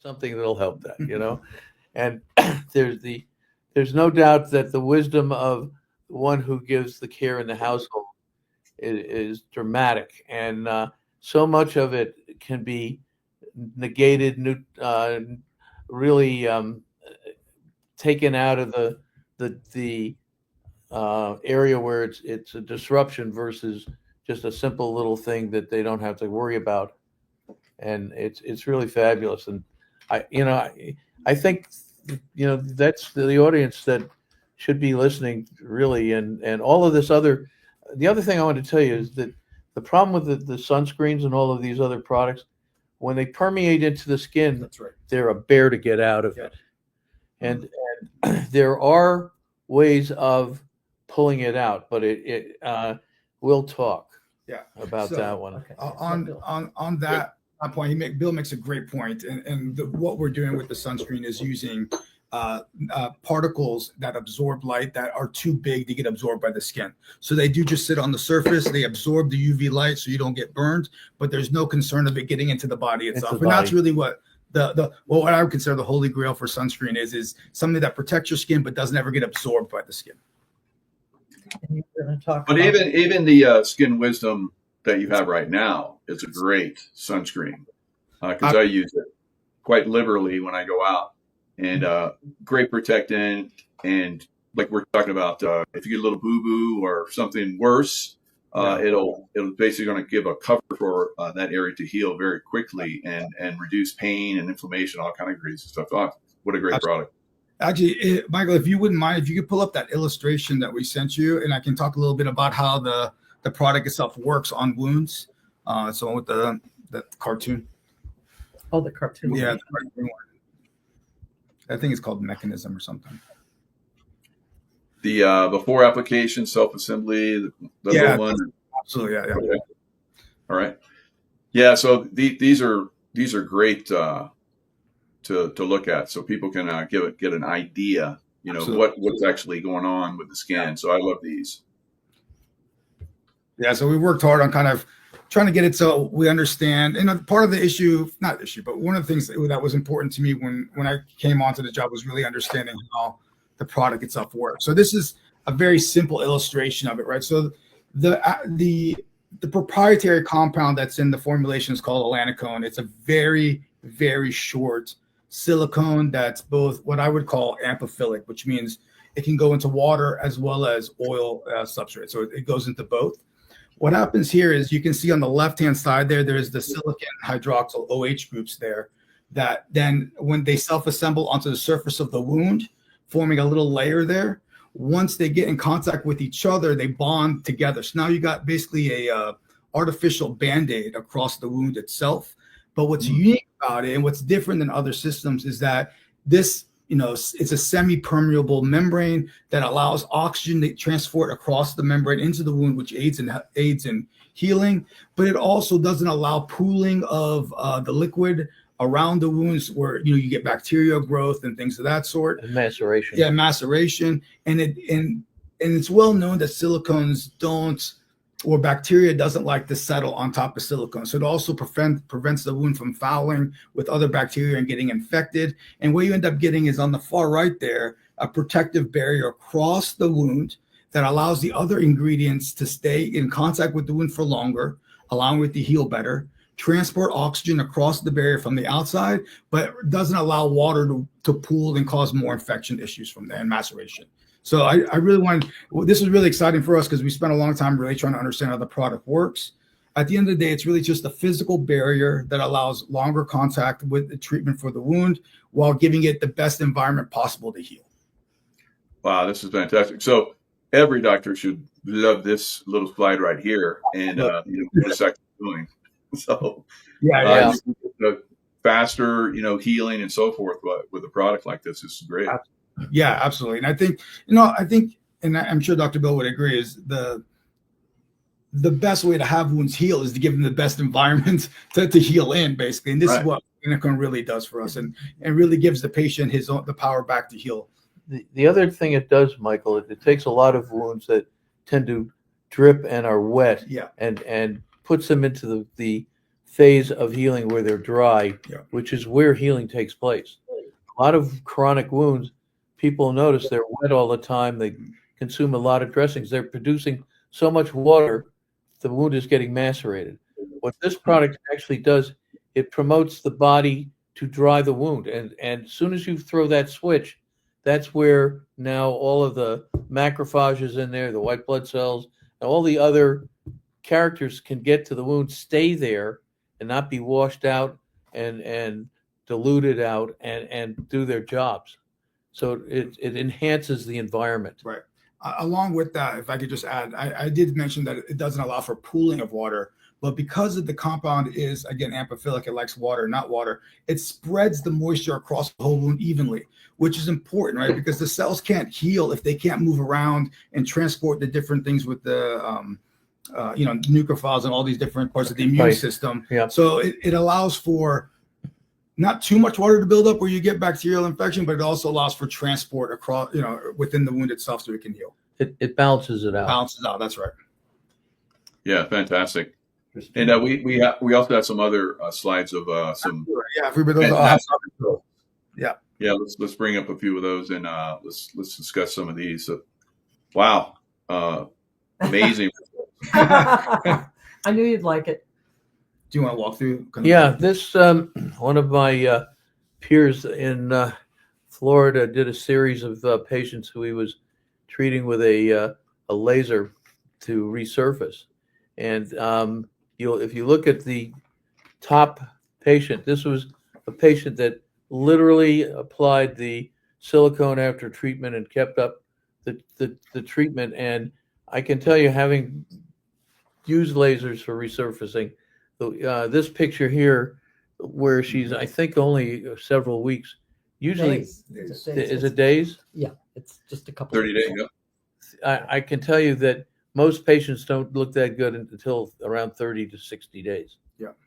something that'll help that, you know. And there's the there's no doubt that the wisdom of the one who gives the care in the household is dramatic, and so much of it can be negated, really taken out of the area where it's a disruption versus just a simple little thing that they don't have to worry about, and it's really fabulous. And I think that's the audience that should be listening really, and all of this other. The other thing I want to tell you is that the problem with the sunscreens and all of these other products, when they permeate into the skin, That's right. they're a bear to get out of Yeah. it. And there are ways of pulling it out, but we'll talk Yeah. about So, that one. Okay. On that point, Bill makes a great point, and what we're doing with the sunscreen is using particles that absorb light that are too big to get absorbed by the skin. So they do just sit on the surface. They absorb the UV light, so you don't get burned. But there's no concern of it getting into the body itself. And that's really what what I would consider the holy grail for sunscreen is something that protects your skin but doesn't ever get absorbed by the skin. And you're going to talk But about even the Skin Wisdom that you have right now is a great sunscreen because I use it quite liberally when I go out, and great protectant. And like we're talking about, if you get a little boo boo or something worse, it'll basically going to give a cover for that area to heal very quickly and reduce pain and inflammation, all kind of crazy stuff. Oh, what a great product. Actually, Michael, if you wouldn't mind, if you could pull up that illustration that we sent you, and I can talk a little bit about how the product itself works on wounds. So with the cartoon. Oh, the cartoon. Yeah, the cartoon one. I think it's called Mechanism or something. The before application self-assembly, the little one. Absolutely, yeah. Okay. All right. Yeah, so these are great to look at, so people can get an idea, what's actually going on with the skin. So I love these. Yeah, so we worked hard on kind of trying to get it so we understand. And part of the issue, not issue, but one of the things that was important to me when I came onto the job was really understanding how the product itself works. So this is a very simple illustration of it, right? So the proprietary compound that's in the formulation is called elanocone. It's a very, very short silicone that's both what I would call amphiphilic, which means it can go into water as well as oil substrate. So it goes into both. What happens here is you can see on the left-hand side there's the silicon hydroxyl OH groups there that then when they self-assemble onto the surface of the wound, forming a little layer there, once they get in contact with each other, they bond together. So now you got basically a artificial Band-Aid across the wound itself. But what's unique about it and what's different than other systems is that this, it's a semi-permeable membrane that allows oxygen to transport across the membrane into the wound, which aids in healing. But it also doesn't allow pooling of the liquid around the wounds where you get bacterial growth and things of that sort. And maceration. Yeah, maceration. And it's well known that silicones or bacteria doesn't like to settle on top of silicone. So it also prevents the wound from fouling with other bacteria and getting infected. And what you end up getting is on the far right there, a protective barrier across the wound that allows the other ingredients to stay in contact with the wound for longer, allowing it to heal better, transport oxygen across the barrier from the outside, but doesn't allow water to pool and cause more infection issues from there and maceration. So I really this is really exciting for us because we spent a long time really trying to understand how the product works. At the end of the day, it's really just a physical barrier that allows longer contact with the treatment for the wound while giving it the best environment possible to heal. Wow, this is fantastic. So every doctor should love this little slide right here, and what it's actually doing. So faster, healing and so forth. But with a product like this is great. Yeah, absolutely. And I think, and I'm sure Dr. Bill would agree, is the best way to have wounds heal is to give them the best environment to heal in, basically. And this is what Elanocone really does for us, and really gives the patient the power back to heal. The other thing it does, Michael, it takes a lot of wounds that tend to drip and are wet, and puts them into the phase of healing where they're dry, Yeah. which is where healing takes place. A lot of chronic wounds, people notice they're wet all the time. They consume a lot of dressings. They're producing so much water, the wound is getting macerated. What this product actually does, it promotes the body to dry the wound. And as soon as you throw that switch, that's where now all of the macrophages in there, the white blood cells, and all the other characters can get to the wound, stay there, and not be washed out and diluted out and do their jobs. So it enhances the environment. Right. Along with that, if I could just add, I did mention that it doesn't allow for pooling of water, but because of the compound is, again, amphiphilic, it likes water, not water, it spreads the moisture across the whole wound evenly, which is important, right? Because the cells can't heal if they can't move around and transport the different things with the, nucleophiles and all these different parts of the immune Right. system. Yeah. So it allows for not too much water to build up where you get bacterial infection, but it also allows for transport across, within the wound itself so it can heal. It balances it out. Balances out. That's right. Yeah, fantastic. And we also have some other slides of some. Yeah, if we were those Yeah, let's bring up a few of those and let's discuss some of these. So, wow, amazing. I knew you'd like it. Do you want to walk through? Yeah, this one of my peers in Florida did a series of patients who he was treating with a laser to resurface, and if you look at the top patient, this was a patient that literally applied the silicone after treatment and kept up the treatment. And I can tell you, having used lasers for resurfacing, this picture here, where she's, I think, only several weeks, usually, Days. It's is it days? Yeah, it's just a couple. 30 days. Yep. I can tell you that most patients don't look that good until around 30 to 60 days.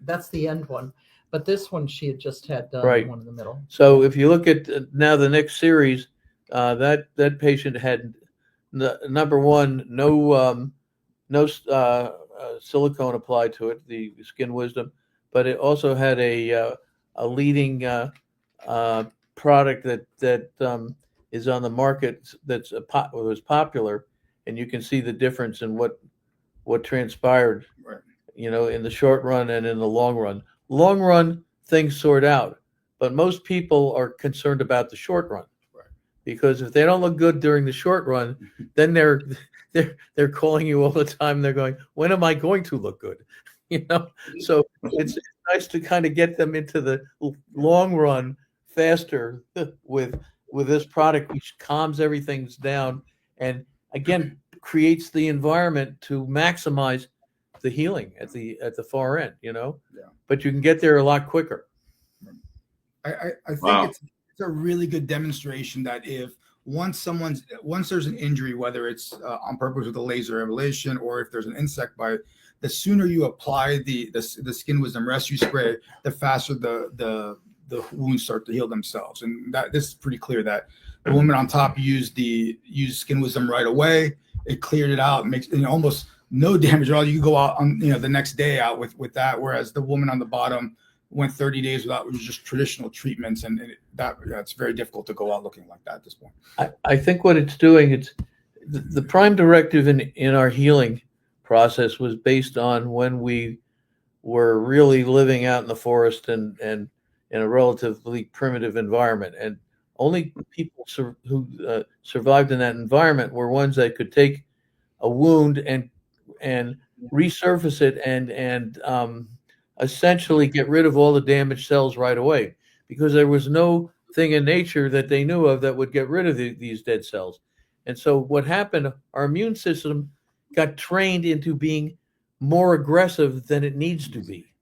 That's the end one. But this one she had just had done, Right. one in the middle. So if you look at now the next series, that patient had number one, no silicone applied to it, the Skin Wisdom, but it also had a leading product that is on the market that's was popular, and you can see the difference in what transpired, Right. in the short run and in the long run. Long run, things sort out, but most people are concerned about the short run, Right. because if they don't look good during the short run, then they're calling you all the time. They're going, when am I going to look good? So it's nice to kind of get them into the long run faster with this product, which calms everything down and again creates the environment to maximize the healing at the far end. Yeah. But you can get there a lot quicker. I think Wow. it's a really good demonstration that if once there's an injury, whether it's on purpose with a laser ablation or if there's an insect bite, the sooner you apply the Skin Wisdom Rescue Spray, the faster the wounds start to heal themselves. And that this is pretty clear that the woman on top used Skin Wisdom right away. It cleared it out, makes almost no damage at all. You can go out on the next day out with that, whereas the woman on the bottom went 30 days without. It was just traditional treatments, and it's very difficult to go out looking like that at this point. I think what it's doing, it's the prime directive in our healing process was based on when we were really living out in the forest and in a relatively primitive environment, and only people who survived in that environment were ones that could take a wound and resurface it and essentially get rid of all the damaged cells right away, because there was no thing in nature that they knew of that would get rid of these dead cells. And so what happened, our immune system got trained into being more aggressive than it needs to be.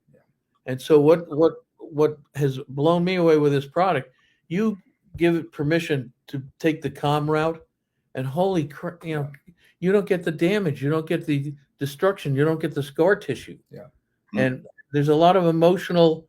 And so what has blown me away with this product, you give it permission to take the calm route, and holy crap, you don't get the damage, you don't get the destruction, you don't get the scar tissue. Yeah. And there's a lot of emotional,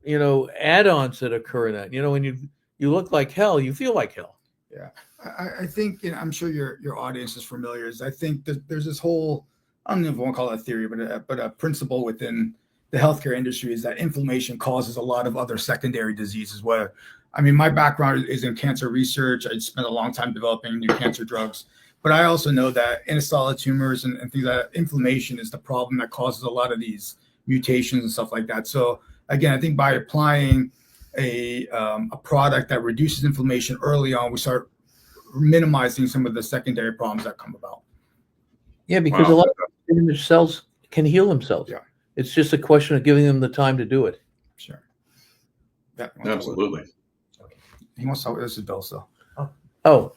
add-ons that occur in that. When you look like hell, you feel like hell. Yeah, I think I'm sure your audience is familiar. I think that there's this whole, I don't know if I want to call it a theory, but a principle within the healthcare industry is that inflammation causes a lot of other secondary diseases. Where, I mean, my background is in cancer research. I spent a long time developing new cancer drugs, but I also know that in solid tumors and things like that, inflammation is the problem that causes a lot of these mutations and stuff like that. So again, I think by applying a product that reduces inflammation early on, we start minimizing some of the secondary problems that come about. Yeah, because Wow. a lot of damaged cells can heal themselves. Yeah. It's just a question of giving them the time to do it. Sure. Yeah, Absolutely. he wants to. This is Bill. So Oh,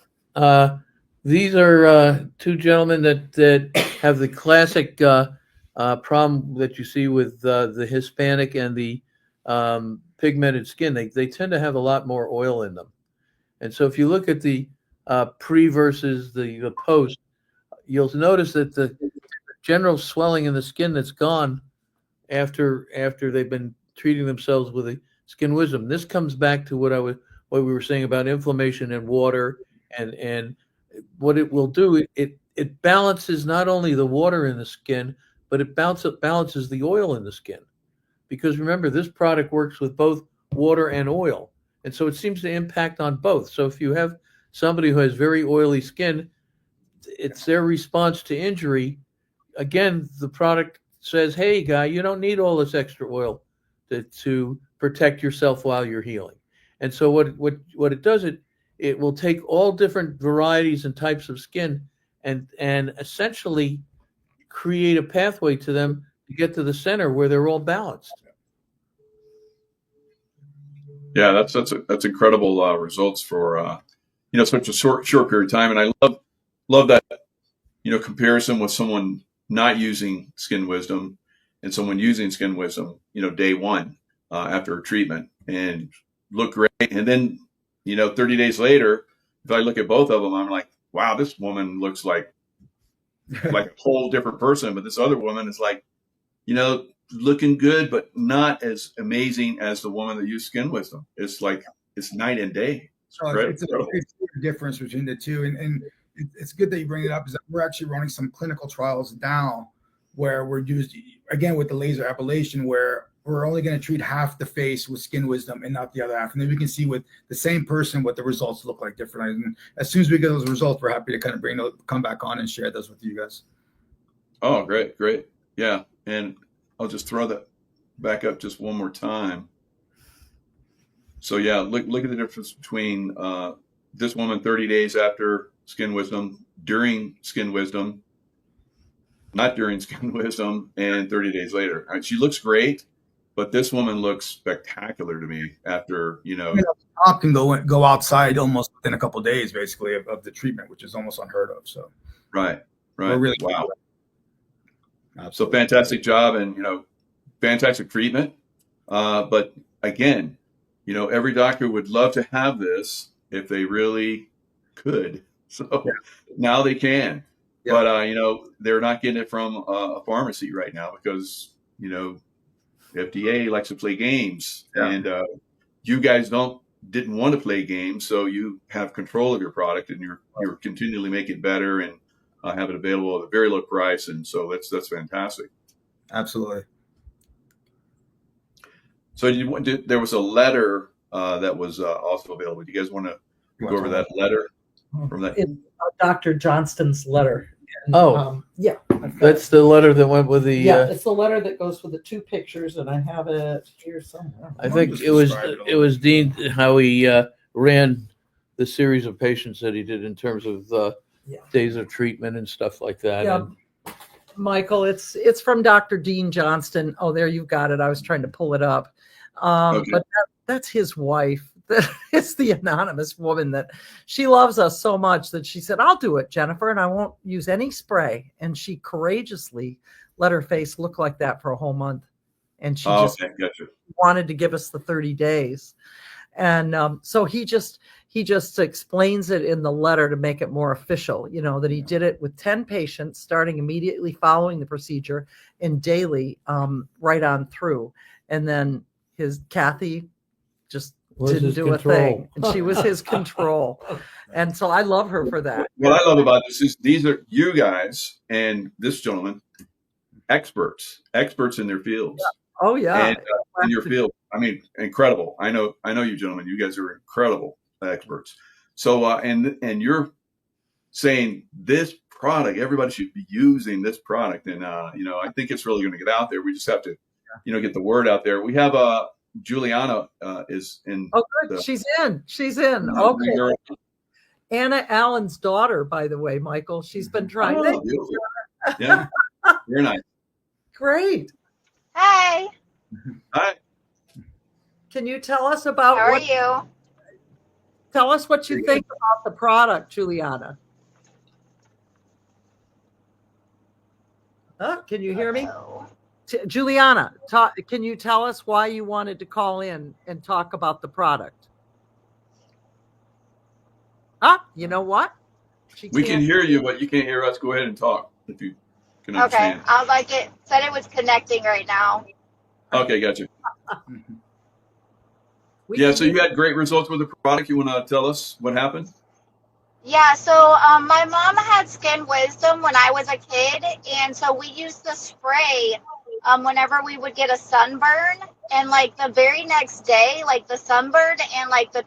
these are two gentlemen that have the classic problem that you see with the Hispanic and the pigmented skin. They tend to have a lot more oil in them. And so if you look at the pre versus the post, you'll notice that the general swelling in the skin that's gone after they've been treating themselves with a Skin Wisdom. This comes back to what we were saying about inflammation and water, and what it will do. It balances not only the water in the skin, but it balances the oil in the skin. Because remember, this product works with both water and oil, and so it seems to impact on both. So if you have somebody who has very oily skin, it's their response to injury. Again, the product says, "Hey, guy, you don't need all this extra oil to protect yourself while you're healing." And so what it does, it will take all different varieties and types of skin and essentially create a pathway to them to get to the center where they're all balanced. Yeah, that's incredible results for such a short period of time, and I love that comparison with someone not using Skin Wisdom and someone using Skin Wisdom day one after treatment and look great, and then 30 days later, if I look at both of them, I'm like, wow, this woman looks like a whole different person, but this other woman is like looking good, but not as amazing as the woman that used Skin Wisdom. It's like it's night and day. So it's a difference between the two, and it's good that you bring it up. Is that we're actually running some clinical trials now where we're used again with the laser ablation, where we're only going to treat half the face with Skin Wisdom and not the other half, and then we can see with the same person what the results look like differently. And as soon as we get those results, we're happy to kind of come back on and share those with you guys. Oh, great, yeah, and I'll just throw that back up just one more time. So yeah, look at the difference between this woman 30 days after Skin Wisdom, during Skin Wisdom, not during Skin Wisdom, and 30 days later. She looks great, but this woman looks spectacular to me after Top can go outside almost within a couple of days, basically, of the treatment, which is almost unheard of. So right, we're really wow. Absolutely. So fantastic job, and fantastic treatment. But again, every doctor would love to have this if they really could. So now they can, but they're not getting it from a pharmacy right now because FDA likes to play games, and you guys didn't want to play games, so you have control of your product, and you're continually making it better and have it available at a very low price, and so that's fantastic. Absolutely. So there was a letter that was also available. Do you guys want to go over that letter from that? It's Dr. Johnston's letter. And, yeah. That's the letter that went with the. Yeah, it's the letter that goes with the two pictures, and I have it here somewhere. I think it was Dean how he ran the series of patients that he did in terms of days of treatment and stuff like that. Yeah. And, Michael, it's from Dr. Dean Johnston. Oh, there you got it. I was trying to pull it up. Okay. But that's his wife. It's the anonymous woman that she loves us so much that she said, "I'll do it, Jennifer, and I won't use any spray." And she courageously let her face look like that for a whole month. And she gotcha. wanted to give us the 30 days. And so he just explains it in the letter to make it more official, that he did it with 10 patients starting immediately following the procedure and daily right on through. And then his Kathy just didn't do a thing. And she was his control. And so I love her for that. What I love about this is these are you guys and this gentleman, experts in their fields. Oh yeah. and in your field. I mean, incredible. I know you gentlemen. You guys are incredible experts. So, and you're saying this product, everybody should be using this product, and I think it's really going to get out there. We just have to, get the word out there. We have Juliana is in. Oh, good. She's in. Okay. Anna Allen's daughter, by the way, Michael. She's been trying. Oh, beautiful. Yeah, very nice. Great. Hi. Hi. Can you tell us about How are you? Tell us what you think about the product, Juliana. Can you hear me? Juliana, can you tell us why you wanted to call in and talk about the product? You know what? We can hear you, but you can't hear us. Go ahead and talk if you can understand. Okay. I was like, it said it was connecting right now. Okay, gotcha. So you had great results with the product. You want to tell us what happened? Yeah, so my mom had skin wisdom when I was a kid, and so we used the spray whenever we would get a sunburn, and like the very next day, like the sunburn and like the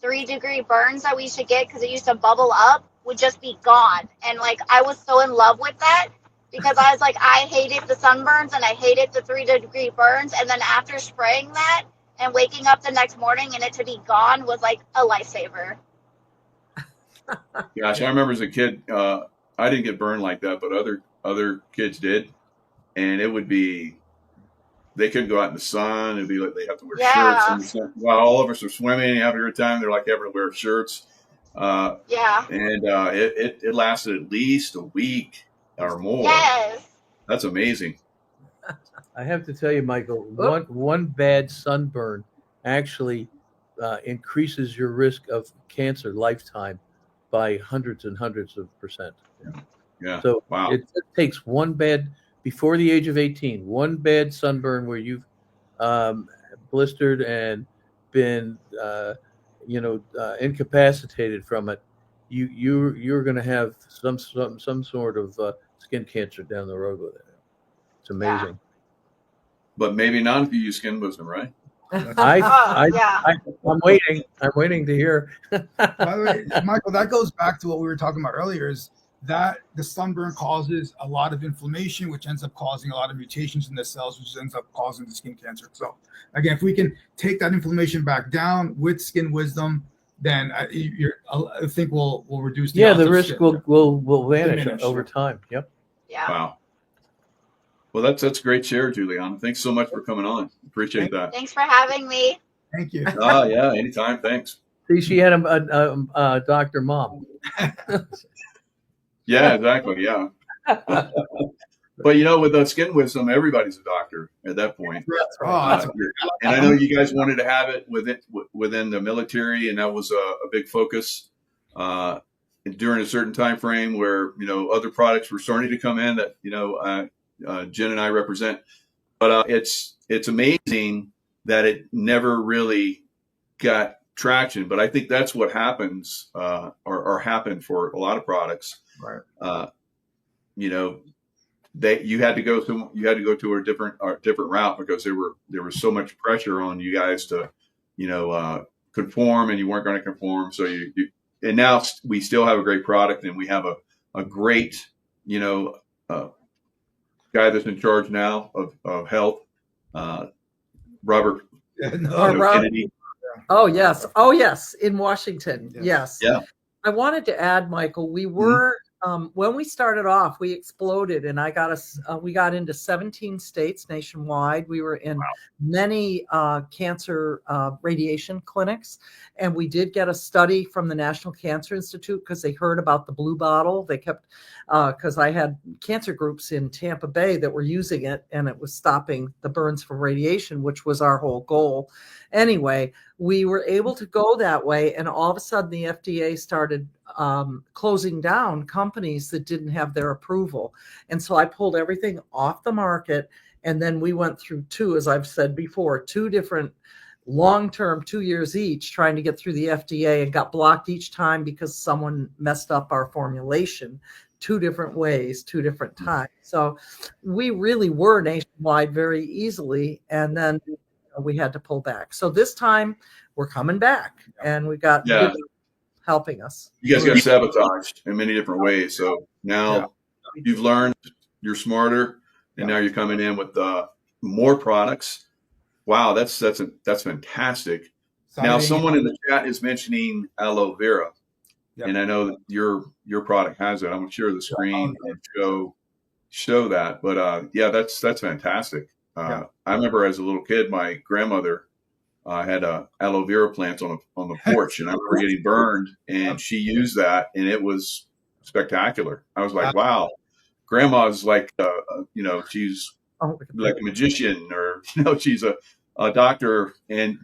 three-degree burns that we should get because it used to bubble up would just be gone. And like I was so in love with that because I was like, I hated the sunburns and I hated the 3-degree burns, and then after spraying that and waking up the next morning and it to be gone was like a lifesaver. Gosh, I remember as a kid, I didn't get burned like that, but other kids did, and it would be they couldn't go out in the sun. It'd be like they have to wear shirts in the sun. While all of us are swimming, having a good time, they're like having to wear shirts. And it lasted at least a week or more. Yes, that's amazing. I have to tell you, Michael, one bad sunburn actually increases your risk of cancer lifetime by hundreds and hundreds of %. Yeah. So wow. It takes one bad, before the age of 18, one bad sunburn where you've blistered and been, incapacitated from it. You're going to have some sort of skin cancer down the road with it. It's amazing. Yeah. But maybe not if you use skin wisdom, right? I'm waiting to hear. By the way, Michael, that goes back to what we were talking about earlier, is that the sunburn causes a lot of inflammation, which ends up causing a lot of mutations in the cells, which ends up causing the skin cancer. So again, if we can take that inflammation back down with skin wisdom, then I think we'll reduce the risk will vanish over time. Yep. Yeah. Wow. Well, that's great share, Juliana. Thanks so much for coming on. Appreciate that. Thanks for having me. Thank you. Yeah, anytime. Thanks. See, she had a Dr. Mom. Yeah, exactly. Yeah. But with skin wisdom, everybody's a doctor at that point. That's right. And I know you guys wanted to have it within the military, and that was a big focus during a certain time frame where other products were starting to come in that Jen and I represent. But it's amazing that it never really got traction. But I think that's what happens or happened for a lot of products. Right. You had to go to a different route because there was so much pressure on you guys to conform, and you weren't going to conform. So and now we still have a great product, and we have a great guy that's in charge now of health, Robert Kennedy. Oh yes, in Washington. Yes. Yeah. I wanted to add, Michael, we were when we started off, we exploded, and we got into 17 states nationwide. We were in many cancer radiation clinics, and we did get a study from the National Cancer Institute because they heard about the blue bottle. They kept because I had cancer groups in Tampa Bay that were using it, and it was stopping the burns from radiation, which was our whole goal. Anyway, we were able to go that way, and all of a sudden the FDA started closing down companies that didn't have their approval. And so I pulled everything off the market, and then we went through as I've said before, 2 different long-term, 2 years each, trying to get through the FDA, and got blocked each time because someone messed up our formulation. 2 different ways, 2 different times. So we really were nationwide very easily, and then we had to pull back. So this time we're coming back, and we got Yeah. good helping us. You guys got sabotaged in many different ways. So now Yeah. you've learned, you're smarter, and now you're coming in with more products. Wow, that's fantastic. Now, someone in the chat is mentioning aloe vera, and I know that your product has it. I'm going to share the screen and show that. But yeah, that's fantastic. I remember as a little kid, my grandmother had a aloe vera plant on the porch, and I remember getting burned, and she used that, and it was spectacular. I was like, wow, grandma's like, she's like a magician, or she's a doctor, and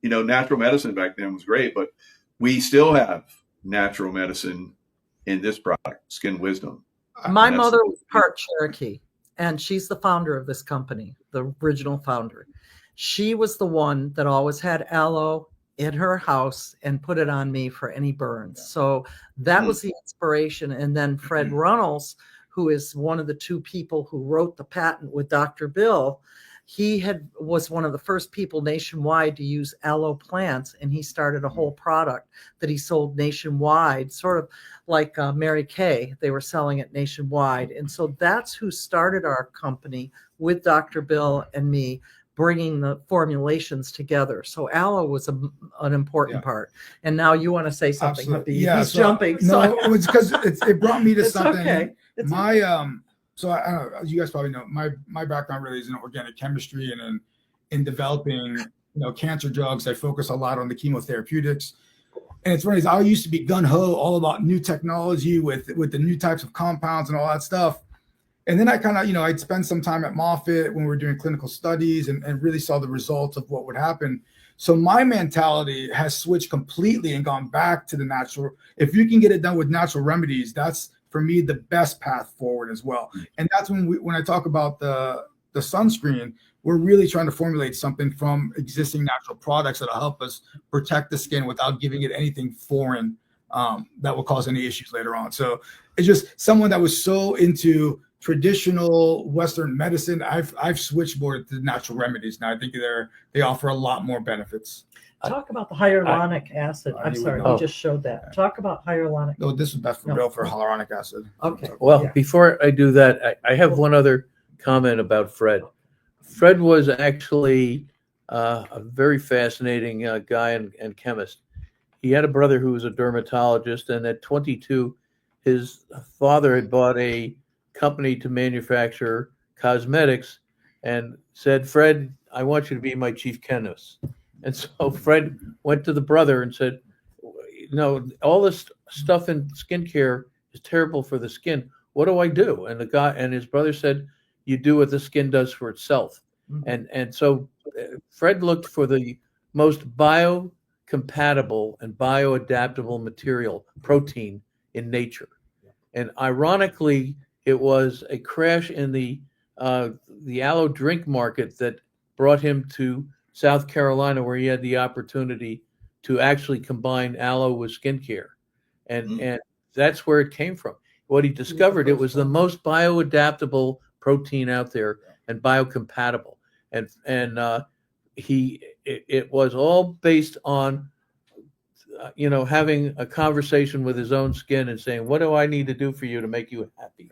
natural medicine back then was great, but we still have natural medicine in this product, Skin Wisdom. My mother was part Cherokee, and she's the founder of this company, the original founder. She was the one that always had aloe in her house and put it on me for any burns. So that was the inspiration. And then Fred Runnels, who is one of the 2 people who wrote the patent with Dr. Bill, was one of the first people nationwide to use aloe plants, and he started a whole product that he sold nationwide, sort of like Mary Kay. They were selling it nationwide. And so that's who started our company with Dr. Bill and me, bringing the formulations together. So aloe was an important part. And now you want to say something. Absolutely. He's jumping. No, it's because it brought me to something. Okay. So I don't know, as you guys probably know, my background really is in organic chemistry, and in developing cancer drugs. I focus a lot on the chemotherapeutics. And it's funny, I used to be gung-ho all about new technology with the new types of compounds and all that stuff. And then I kind of, I'd spend some time at Moffitt when we were doing clinical studies and really saw the results of what would happen. So my mentality has switched completely and gone back to the natural. If you can get it done with natural remedies, that's for me the best path forward as well. And that's when I talk about the sunscreen, we're really trying to formulate something from existing natural products that'll help us protect the skin without giving it anything foreign that will cause any issues later on. So it's just someone that was so into traditional Western medicine. I've switched more to natural remedies now. I think they offer a lot more benefits. Talk about the hyaluronic acid. I'm sorry, we just showed that. Talk about hyaluronic. No, this is best for Bill for hyaluronic acid. Okay. Well, before I do that, I have one other comment about Fred. Fred was actually a very fascinating guy and chemist. He had a brother who was a dermatologist, and at 22, his father had bought a company to manufacture cosmetics and said, Fred, I want you to be my chief chemist. And so Fred went to the brother and said, all this stuff in skincare is terrible for the skin. What do I do? And the guy and his brother said, you do what the skin does for itself. Mm-hmm. And so Fred looked for the most biocompatible and bioadaptable material, protein, in nature. And ironically, it was a crash in the aloe drink market that brought him to South Carolina, where he had the opportunity to actually combine aloe with skincare. And that's where it came from. What he discovered, it was the most bioadaptable protein out there and biocompatible. And it was all based on, having a conversation with his own skin and saying, what do I need to do for you to make you happy?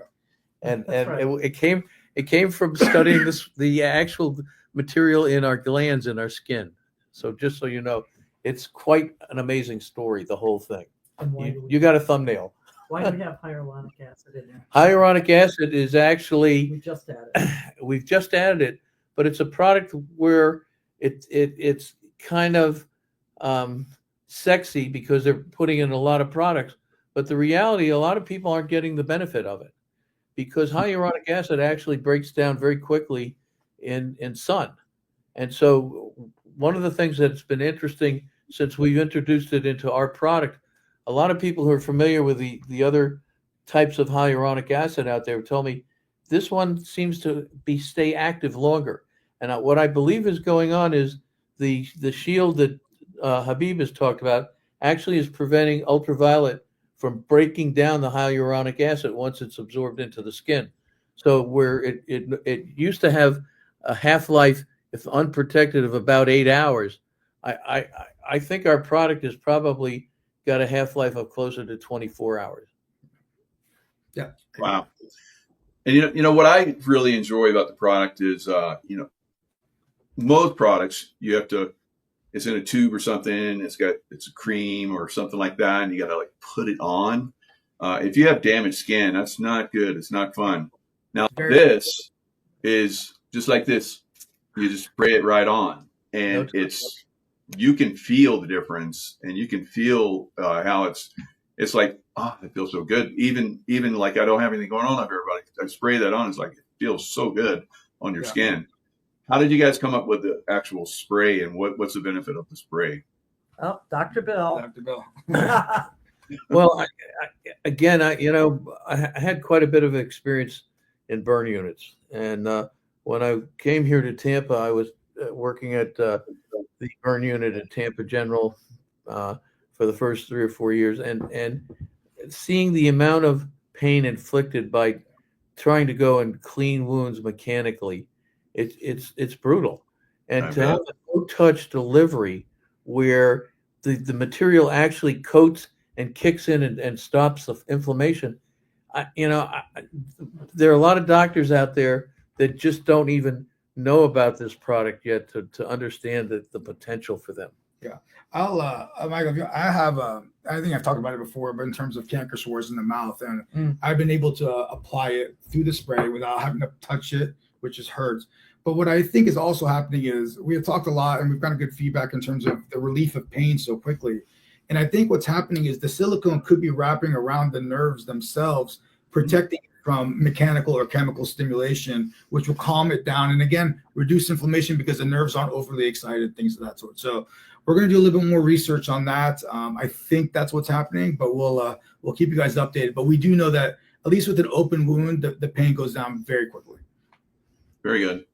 And it came from studying the actual material in our glands in our skin. So just so you know, it's quite an amazing story, the whole thing. You got a thumbnail. Why do we have hyaluronic acid in there? Hyaluronic acid is actually we've just added it. But it's a product where it's kind of sexy because they're putting in a lot of products. But the reality, a lot of people aren't getting the benefit of it because hyaluronic acid actually breaks down very quickly in sun. And so one of the things that's been interesting since we've introduced it into our product, a lot of people who are familiar with the other types of hyaluronic acid out there told me this one seems to stay active longer. And what I believe is going on is the shield that Habib has talked about actually is preventing ultraviolet breaking down the hyaluronic acid once it's absorbed into the skin. So where it used to have a half-life, if unprotected, of about 8 hours, I think our product has probably got a half-life of closer to 24 hours. Yeah. Wow. And you know what I really enjoy about the product is most products you have to, it's in a tube or something, it's a cream or something like that, and you got to like put it on. If you have damaged skin, that's not good. It's not fun. Now this is just like this. You just spray it right on, and you can feel the difference, and you can feel how it's like, oh, it feels so good. Even like I don't have anything going on up here, but I spray that on. It's like, it feels so good on your skin. How did you guys come up with the actual spray, and what's the benefit of the spray? Oh, Dr. Bill. Dr. Bill. Well, I had quite a bit of experience in burn units, and when I came here to Tampa, I was working at the burn unit at Tampa General for the first 3 or 4 years, and seeing the amount of pain inflicted by trying to go and clean wounds mechanically, it's brutal. And to have a no-touch delivery where the material actually coats and kicks in and stops the inflammation, there are a lot of doctors out there that just don't even know about this product yet to understand the potential for them. Yeah. Michael, I think I've talked about it before, but in terms of canker sores in the mouth, and I've been able to apply it through the spray without having to touch it, which just hurts. But what I think is also happening is we have talked a lot and we've gotten good feedback in terms of the relief of pain so quickly. And I think what's happening is the silicone could be wrapping around the nerves themselves, protecting it from mechanical or chemical stimulation, which will calm it down. And again, reduce inflammation because the nerves aren't overly excited, things of that sort. So we're going to do a little bit more research on that. I think that's what's happening, but we'll keep you guys updated. But we do know that at least with an open wound, the pain goes down very quickly. Very good.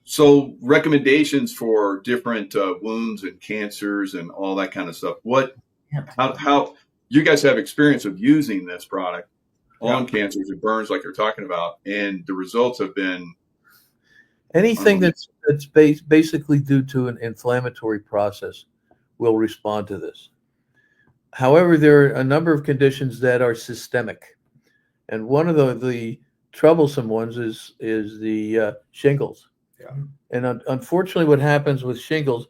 So recommendations for different wounds and cancers and all that kind of stuff. How you guys have experience of using this product on cancers and burns like you're talking about, and the results have been anything that's basically due to an inflammatory process will respond to this. However, there are a number of conditions that are systemic, and one of the troublesome ones is the shingles. Yeah. And unfortunately, what happens with shingles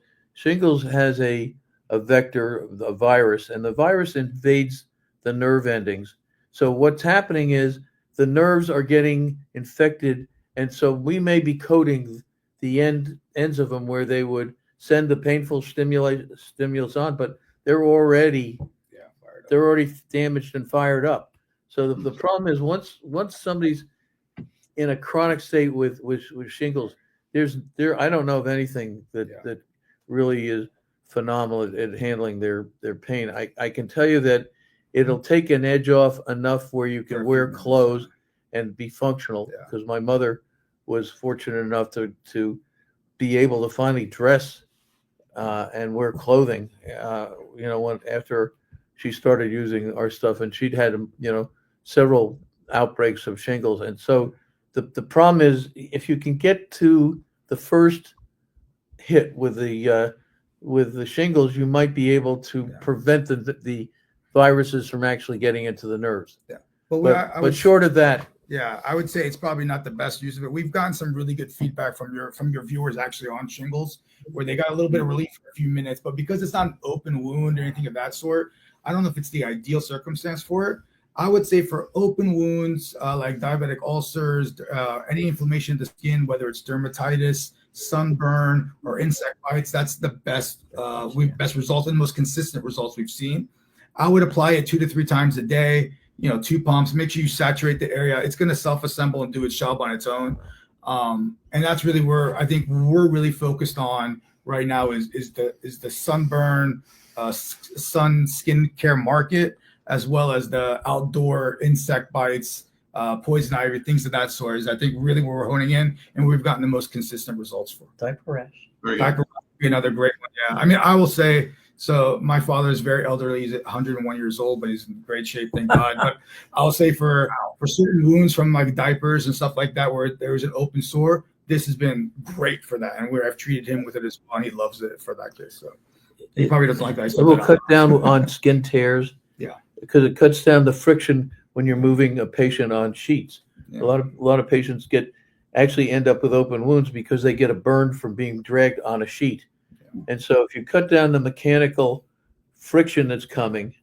has a vector, a virus, and the virus invades the nerve endings. So what's happening is the nerves are getting infected, and so we may be coating the ends of them where they would send the painful stimulus on, but they're already damaged and fired up. So the problem is once somebody's in a chronic state with shingles, I don't know of anything that really is phenomenal at handling their pain. I can tell you that it'll take an edge off enough where you can wear clothes and be functional, because my mother was fortunate enough to be able to finally dress and wear clothing, after she started using our stuff, and she'd had, several outbreaks of shingles. And so the problem is, if you can get to the first hit with the shingles, you might be able to prevent the viruses from actually getting into the nerves. Yeah. But short of that, yeah, I would say it's probably not the best use of it. We've gotten some really good feedback from your viewers actually on shingles, where they got a little bit of relief for a few minutes, but because it's not an open wound or anything of that sort, I don't know if it's the ideal circumstance for it. I would say for open wounds like diabetic ulcers, any inflammation of the skin, whether it's dermatitis, sunburn, or insect bites, that's the best results and most consistent results we've seen. I would apply it 2 to 3 times a day. 2 pumps. Make sure you saturate the area. It's going to self-assemble and do its job on its own. And that's really where I think we're really focused on right now is the sunburn, sun skin care market, as well as the outdoor insect bites, poison ivy, things of that sort. Is I think really where we're honing in, and we've gotten the most consistent results for. Diaper rash. Diaper rash would be another great one. Yeah, I mean, I will say So my father is very elderly. He's 101 years old, but he's in great shape, thank God. But I'll say for certain wounds from like diapers and stuff like that, where there was an open sore, this has been great for that. And where I've treated him with it as well, and he loves it for that case. So he probably doesn't like that. It will cut down on skin tears. Yeah. Because it cuts down the friction when you're moving a patient on sheets. Yeah. A lot of patients actually end up with open wounds because they get a burn from being dragged on a sheet. Yeah. And so if you cut down the mechanical friction that's coming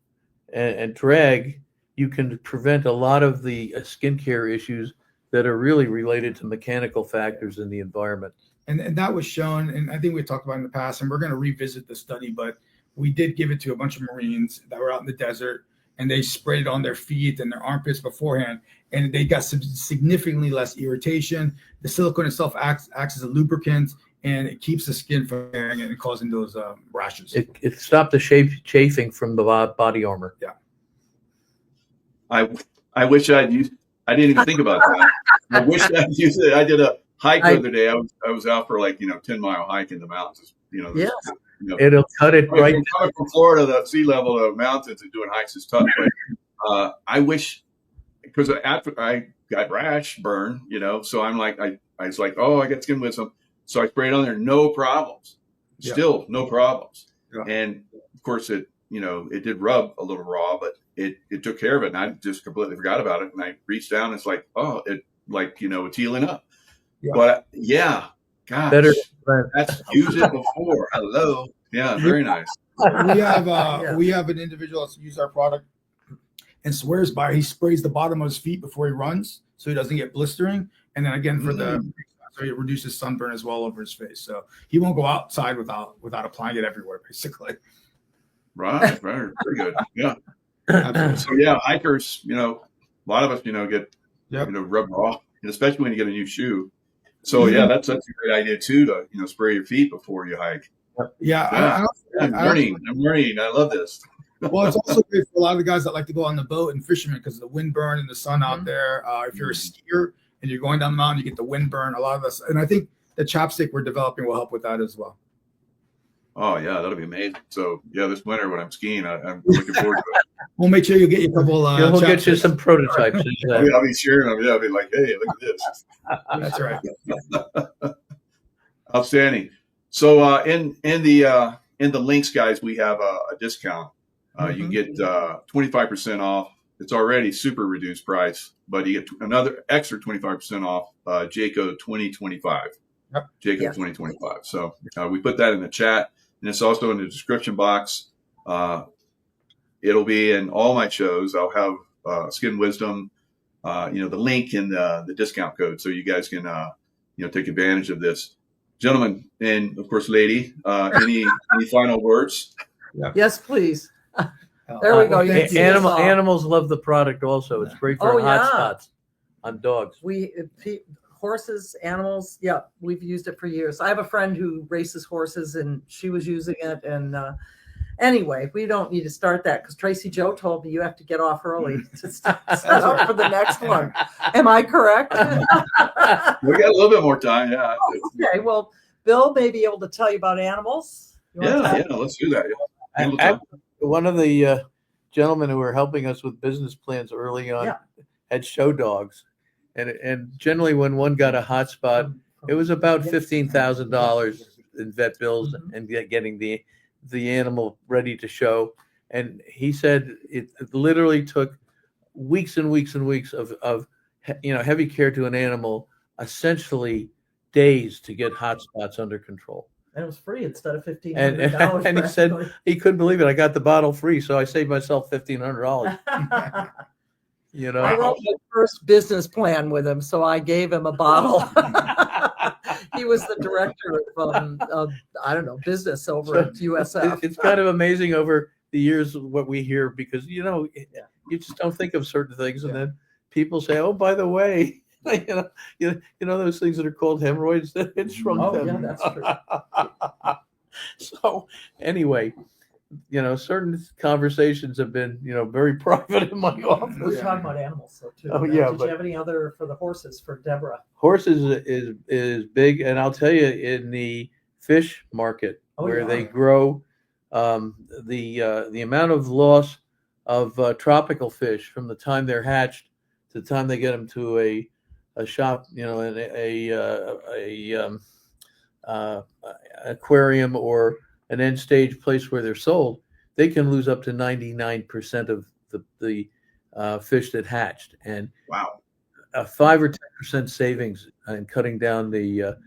and drag, you can prevent a lot of the skincare issues that are really related to mechanical factors in the environment. And that was shown, and I think we talked about it in the past, and we're going to revisit the study, but we did give it to a bunch of Marines that were out in the desert, and they sprayed it on their feet and their armpits beforehand, and they got some significantly less irritation. The silicone itself acts as a lubricant, and it keeps the skin from tearing and causing those rashes. It stopped the chafing from the body armor. Yeah. I wish I'd used. I didn't even think about that. I wish I'd used it. I did a hike the other day. I was out for like 10-mile hike in the mountains. Yes. It'll cut it right. Coming from Florida, the sea level of mountains and doing hikes is tough. But I wish, because after I got rash burn, so I'm like, I was like, oh, I got skin wisdom. So I sprayed on there, no problems. Still no problems. Yeah. And of course it did rub a little raw, but it took care of it. And I just completely forgot about it. And I reached down and it's like, oh, it's healing up. Yeah. But yeah, gosh, better. That's used it before. Hello. Yeah, very nice. We have an individual that's used our product and swears by it. He sprays the bottom of his feet before he runs so he doesn't get blistering. And then again so it reduces sunburn as well over his face. So he won't go outside without applying it everywhere, basically. Right. Very good. Yeah. Absolutely. So yeah, hikers, a lot of us, get rubbed raw, and especially when you get a new shoe. So yeah, that's a great idea too, to spray your feet before you hike. Yeah. I'm learning. I love this. Well, it's also great for a lot of the guys that like to go on the boat and fishermen because of the wind burn and the sun out there. If you're a skier and you're going down the mountain, you get the wind burn. A lot of us, and I think the chapstick we're developing will help with that as well. Oh yeah, that'll be amazing. So yeah, this winter when I'm skiing, I'm looking forward to it. We'll make sure you get you a couple. We'll get you some prototypes. I'll be sharing them. Yeah, I'll be like, hey, look at this. That's right. Outstanding. So in the links, guys, we have a discount. You get 25% off. It's already super reduced price, but you get another extra 25% off. Jayco 2025. Yep. Jayco 2025. So we put that in the chat, and it's also in the description box. It'll be in all my shows. I'll have Skin Wisdom, the link in the discount code, so you guys can take advantage of this. Gentlemen, and of course, lady, any final words? Yeah. Yes, please. There we go. Animals love the product also. It's great for hot spots on dogs. Horses, animals, we've used it for years. I have a friend who races horses, and she was using it. And anyway, we don't need to start that because Tracy Joe told me you have to get off early to set up for the next one. Am I correct? We got a little bit more time. Yeah. Okay. Well, Bill may be able to tell you about animals. Let's do that. Yeah. One of the gentlemen who were helping us with business plans early on had show dogs. And generally, when one got a hot spot, it was about $15,000 in vet bills and getting the animal ready to show. And he said it literally took weeks and weeks and weeks of heavy care to an animal, essentially days to get hot spots under control. And it was free instead of $1,500. And he said he couldn't believe it. I got the bottle free, so I saved myself $1,500. I wrote my first business plan with him, so I gave him a bottle. He was the director of business over at USF. It's kind of amazing over the years what we hear because you just don't think of certain things, and then people say, "Oh, by the way, those things that are called hemorrhoids, it shrunk them." Yeah, that's true. So anyway. Certain conversations have been, very private in my office. We're talking about animals, though, too. Oh, yeah. Did you have any other for the horses for Deborah? Horses is big, and I'll tell you, in the fish market where they grow the amount of loss of tropical fish from the time they're hatched to the time they get them to a shop, in uh, aquarium or an end stage place where they're sold, they can lose up to 99% of the fish that hatched, and Wow. a 5 or 10% savings in cutting down the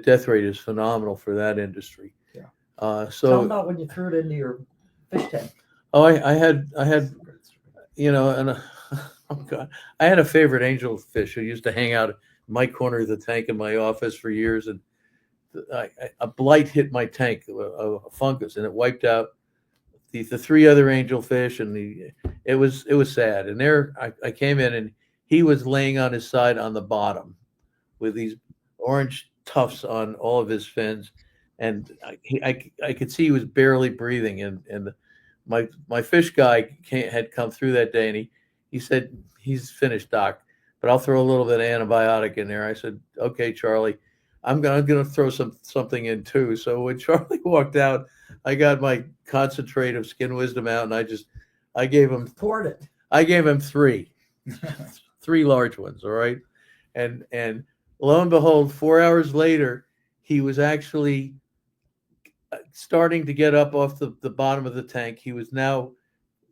death rate is phenomenal for that industry. Yeah. Tell them So, about when you threw it into your fish tank. oh, I had, and oh God, I had a favorite angelfish who used to hang out in my corner of the tank in my office for years, and a blight hit my tank, a fungus, and it wiped out the three other angelfish, and it was sad. And there, I came in, and he was laying on his side on the bottom with these orange tufts on all of his fins, and I could see he was barely breathing. And my fish guy had come through that day, and he said, "He's finished, Doc, but I'll throw a little bit of antibiotic in there." I said, "Okay, Charlie, I'm gonna throw something in too." So when Charlie walked out, I got my concentrate of Skin Wisdom out, and I gave him Poured it. I gave him three large ones. All right, and lo and behold, 4 hours later, he was actually starting to get up off the bottom of the tank. He was now,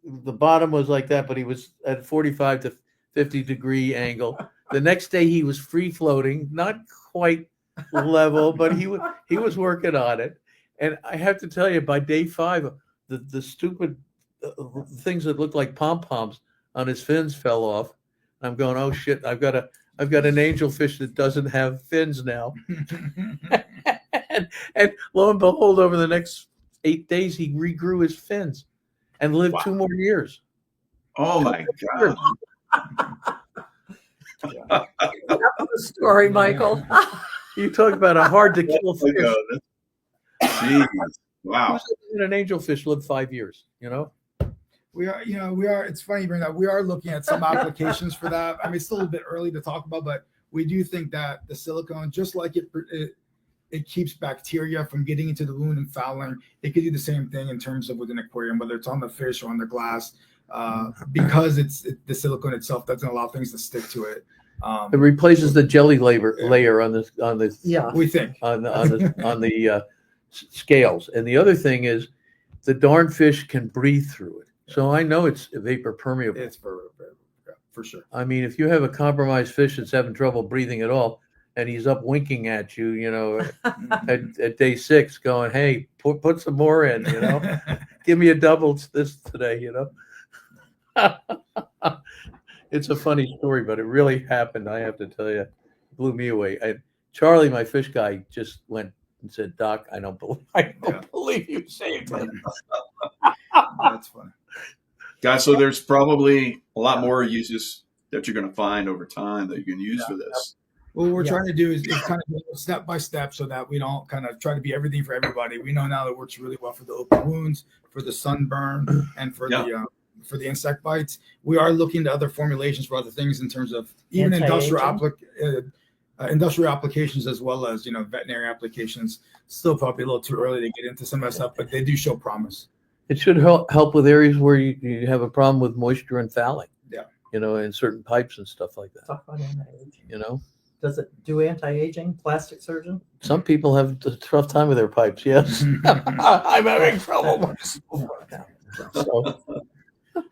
the bottom was like that, but he was at 45 to 50 degree angle. The next day he was free floating, not quite level, but he was working on it. And I have to tell you, by day 5, the stupid things that looked like pom poms on his fins fell off. I'm going, oh shit! I've got an angelfish that doesn't have fins now. and lo and behold, over the next 8 days, he regrew his fins and lived 2 more years. Oh my God. That was a story, Michael. You talk about a hard to kill fish. Jeez. Wow. An angelfish lived 5 years. We are. It's funny you bring that. We are looking at some applications for that. I mean, it's still a little bit early to talk about, but we do think that the silicone, just like it keeps bacteria from getting into the wound and fouling, it could do the same thing in terms of with an aquarium, whether it's on the fish or on the glass, because the silicone itself doesn't allow things to stick to it. It replaces the jelly layer on the Yeah. We think on the scales. And the other thing is, the darn fish can breathe through it. So I know it's vapor permeable. it's for sure. I mean, if you have a compromised fish that's having trouble breathing at all, and he's up winking at you, at day 6, going, "Hey, put some more in, give me a double this today, It's a funny story, but it really happened. I have to tell you, it blew me away. Charlie, my fish guy, just went and said, "Doc, I don't believe you saved him." That's funny. Guys, so there's probably a lot more uses that you're going to find over time that you can use for this. What we're trying to do is kind of go step by step so that we don't kind of try to be everything for everybody. We know now that it works really well for the open wounds, for the sunburn, and for the insect bites. We are looking to other formulations for other things in terms of even industrial applications as well as veterinary applications. Still probably a little too early to get into some of that stuff, but they do show promise. It should help with areas where you have a problem with moisture and fouling. Yeah. In certain pipes and stuff like that. Talk about anti-aging. Does it do anti-aging? Plastic surgeon? Some people have a tough time with their pipes. Yes. I'm having trouble.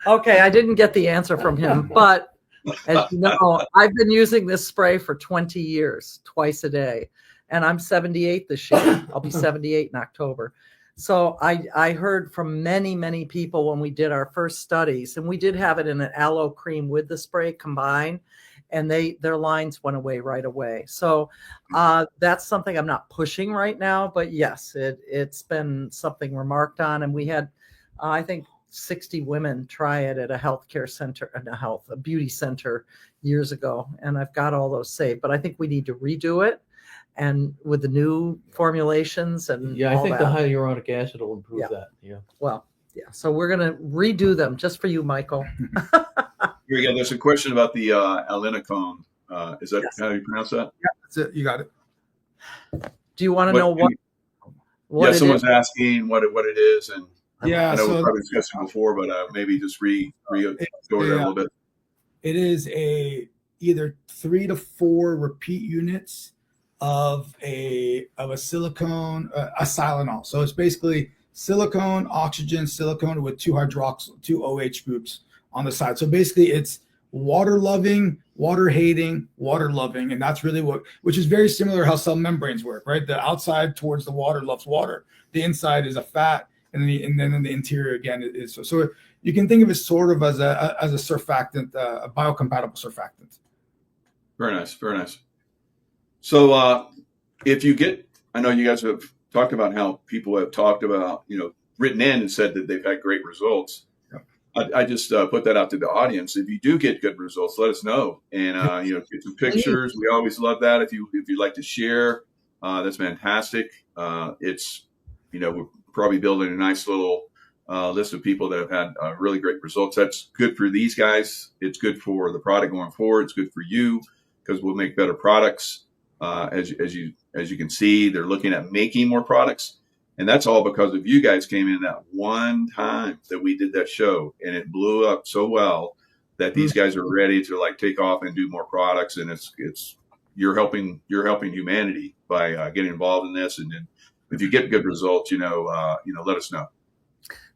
Okay, I didn't get the answer from him, but as you know, I've been using this spray for 20 years, twice a day, and I'm 78 this year. I'll be 78 in October. So I heard from many, many people when we did our first studies, and we did have it in an aloe cream with the spray combined, and their lines went away right away. So that's something I'm not pushing right now, but yes, it's been something remarked on, and we had, I think, 60 women try it at a healthcare center and a beauty center years ago, and I've got all those saved. But I think we need to redo it, and with the new formulations and I think that. the hyaluronic acid will improve that. Yeah. Well, yeah. So we're gonna redo them just for you, Michael. Here we go. There's a question about the alinicone. Is that how you pronounce that? Yeah, that's it. You got it. Do you want to know what yeah, it someone's is? asking what it is, and Yeah, I know we so probably discussed it before, but maybe just go over that a little bit. it is either 3 to 4 repeat units of a silicone, a silanol. So it's basically silicone, oxygen, silicone with two OH groups on the side. So basically it's water loving, water hating, water loving. And that's really which is very similar how cell membranes work, right? The outside towards the water loves water. The inside is a fat, and then in the interior again is so you can think of it sort of as a surfactant, a biocompatible surfactant. Very nice, very nice. So if you get, I know you guys have talked about how people have talked about, written in and said that they've had great results. I just put that out to the audience. If you do get good results, let us know, and get some pictures. We always love that. If you'd like to share, that's fantastic. It's we're probably building a nice little list of people that have had really great results. That's good for these guys. It's good for the product going forward. It's good for you because we'll make better products. As you can see, they're looking at making more products. And that's all because of you guys came in that one time that we did that show, and it blew up so well that these guys are ready to take off and do more products. And you're helping humanity by getting involved in this. And then if you get good results, let us know.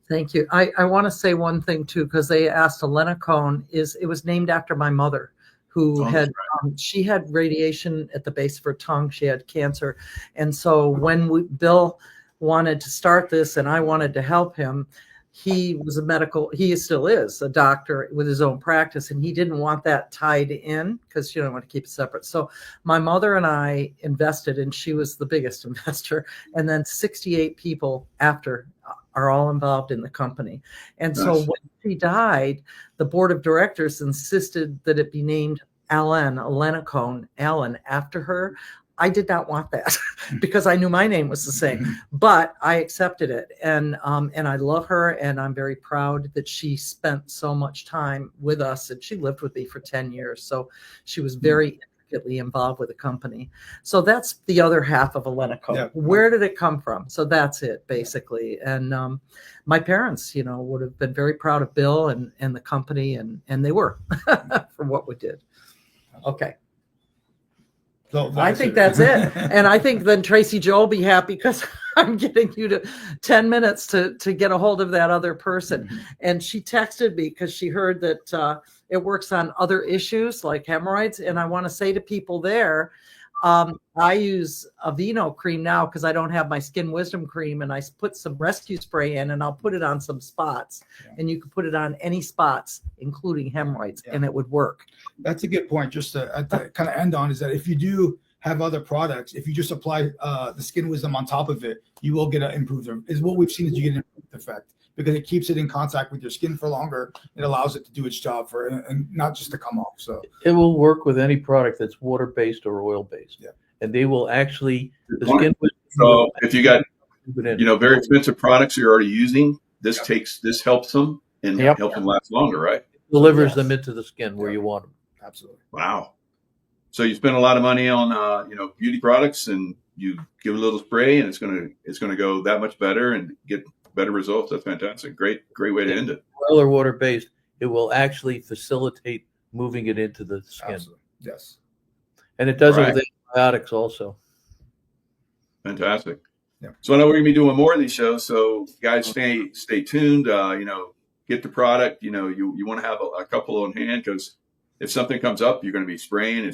Thank you. I want to say one thing too, because they asked Elenocone it was named after my mother, who she had radiation at the base of her tongue. She had cancer. And so when Bill wanted to start this and I wanted to help him, he still is a doctor with his own practice, and he didn't want that tied in because you don't want to keep it separate. So my mother and I invested, and she was the biggest investor. And then 68 people after are all involved in the company. And so when she died, the board of directors insisted that it be named Elenocone, Alan, after her. I did not want that because I knew my name was the same, but I accepted it. And I love her, and I'm very proud that she spent so much time with us, and she lived with me for 10 years. So she was very intricately involved with the company. So that's the other half of Elenocone. Yeah. Where did it come from? So that's it basically. And my parents, would have been very proud of Bill and the company, and they were for what we did. Okay. So I think that's it. And I think then Tracy Joe will be happy because I'm getting you to 10 minutes to get a hold of that other person. Mm-hmm. And she texted me because she heard that it works on other issues like hemorrhoids. And I want to say to people there, I use Aveeno cream now because I don't have my Skin Wisdom cream, and I put some rescue spray in, and I'll put it on some spots. Yeah. And you can put it on any spots, including hemorrhoids, and it would work. That's a good point. Just to kind of end on is that if you do have other products, if you just apply the Skin Wisdom on top of it, you will get an improved. Is what we've seen is you get an improved effect because it keeps it in contact with your skin for longer. It allows it to do its job and not just to come off. So it will work with any product that's water-based or oil-based. Yeah. And they will actually, the Skin Wisdom. So if you got, very expensive products you're already using, this helps them and helps them last longer, right? It delivers them into the skin where you want them. Absolutely. Wow. So you spend a lot of money on, beauty products, and you give a little spray, and it's gonna go that much better and get better results. That's fantastic. Great way to end it. Oil or water based, it will actually facilitate moving it into the skin. Absolutely. Yes. And it does it with antibiotics also. Fantastic. Yeah. So I know we're gonna be doing more of these shows. So guys, stay tuned. Get the product. You want to have a couple on hand because if something comes up, you're going to be spraying,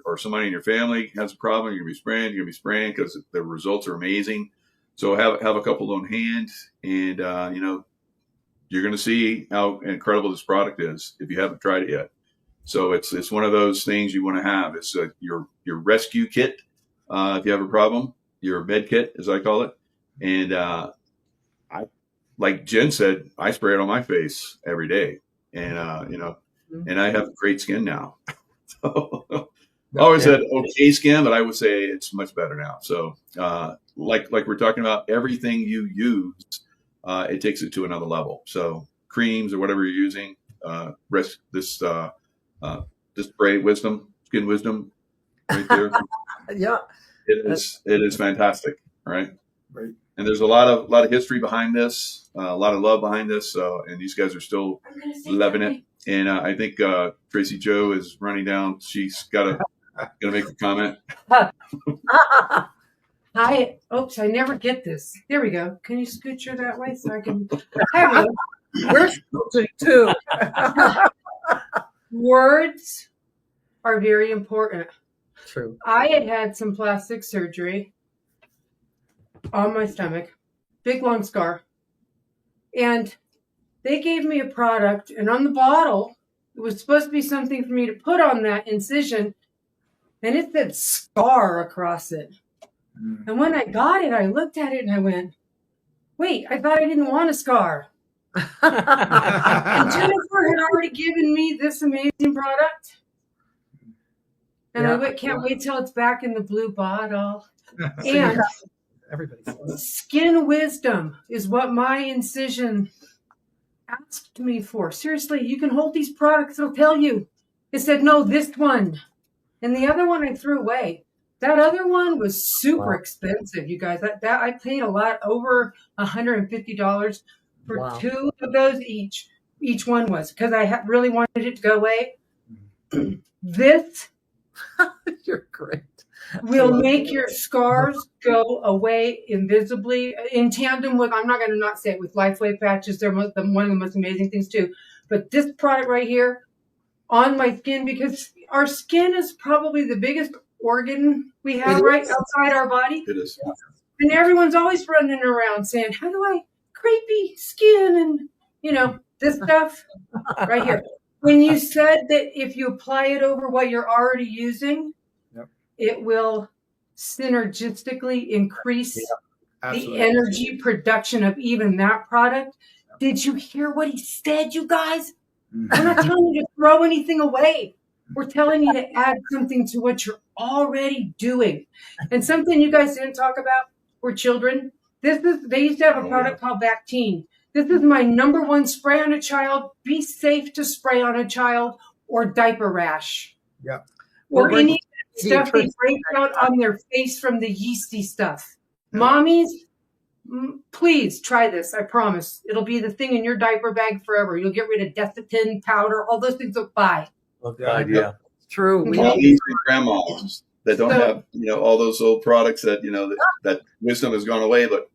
or somebody in your family has a problem, you're going to be spraying because the results are amazing. So have a couple on hand, and you're going to see how incredible this product is if you haven't tried it yet. So it's one of those things you want to have. It's your rescue kit if you have a problem, your med kit as I call it. And I, like Jen said, I spray it on my face every day, and and I have great skin now. So I always had okay skin, but I would say it's much better now. So like we're talking about, everything you use, it takes it to another level. So creams or whatever you're using, this spray Skin Wisdom right there. Yeah. It is fantastic. Right. Right. and there's a lot of history behind this, a lot of love behind this. And these guys are still loving it. And I think Tracy Joe is running down. She's gonna make a comment. Hi. Oops, I never get this. There we go. Can you scooch her that way so I can? Hi, We're scooching too. words are very important. True. I had some plastic surgery on my stomach, big long scar, and they gave me a product, and on the bottle, it was supposed to be something for me to put on that incision, and it said scar across it. And when I got it, I looked at it and I went, wait, I thought I didn't want a scar. And Jennifer had already given me this amazing product. And I can't wait till it's back in the blue bottle. And skin wisdom is what my incision asked me for. Seriously, you can hold these products, it'll tell you. It said, no, this one. And the other one I threw away. That other one was super expensive, you guys. That I paid a lot, over $150 for two of those each. Each one was, because I really wanted it to go away. This You're great. will make your scars go away invisibly, in tandem with, I'm not going to not say it, with LifeWave patches. They're one of the most amazing things too. But this product right here on my skin, because our skin is probably the biggest organ we have right outside our body. It is. And everyone's always running around saying, how do I crepey skin and, this stuff right here. When you said that if you apply it over what you're already using, it will synergistically increase the energy production of even that product. Did you hear what he said, you guys? We're not telling you to throw anything away. We're telling you to add something to what you're already doing. And something you guys didn't talk about were children. They used to have a product called Bactine. This is my number one spray on a child. Be safe to spray on a child, or diaper rash. Yeah. Or any stuff they break out on their face from the yeasty stuff. Mommies, please try this. I promise. It'll be the thing in your diaper bag forever. You'll get rid of Desitin, powder, all those things will buy. Yeah. True. Mommies and grandmas that don't have, all those old products that, that wisdom has gone away, but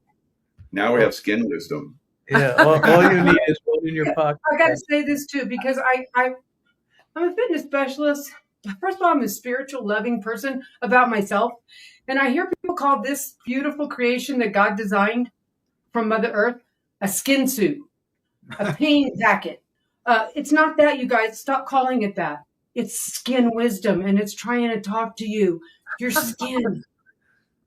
now we have skin wisdom. Yeah. All you need is one in your pocket. I got to say this too, because I'm a fitness specialist. First of all, I'm a spiritual, loving person about myself. And I hear people call this beautiful creation that God designed from Mother Earth a skin suit, a pain jacket. It's not that, you guys. Stop calling it that. It's skin wisdom, and it's trying to talk to you. Your skin.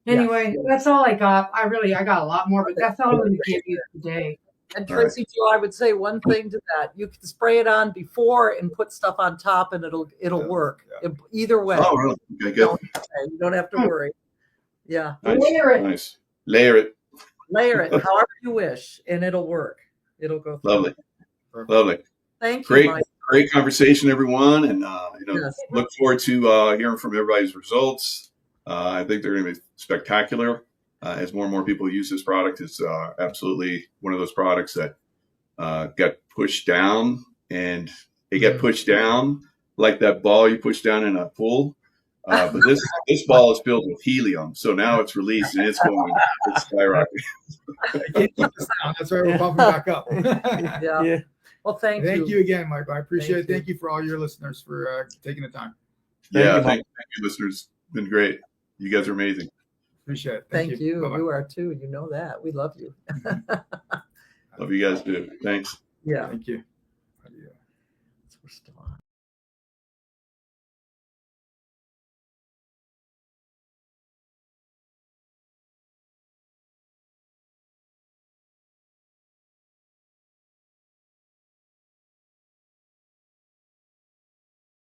Anyway, that's all I got. I got a lot more, but that's all I'm going to give you today. And Tracy, Joe, I would say one thing to that: you can spray it on before and put stuff on top, and it'll work either way. Oh, really? Okay, good. You don't have to worry. Yeah, Nice. Layer it. Nice. Layer it. However you wish, and it'll work. It'll go through. Lovely. Thank you, Mike. Great conversation, everyone, and Yes. look forward to hearing from everybody's results. I think they're going to be spectacular. As more and more people use this product, it's absolutely one of those products that got pushed down, and it got pushed down like that ball you push down in a pool. But this ball is filled with helium, so now it's released and it's skyrocketing. That's why we're popping back up. Yeah. Well, thank you. Thank you again, Michael. I appreciate it. Thank you. Thank you for all your listeners for taking the time. Thank you, listeners. It's been great. You guys are amazing. Appreciate it. Thank you. Bye-bye. You are too. You know that. We love you. Love you guys too. Thanks. Yeah. Thank you. We're still on.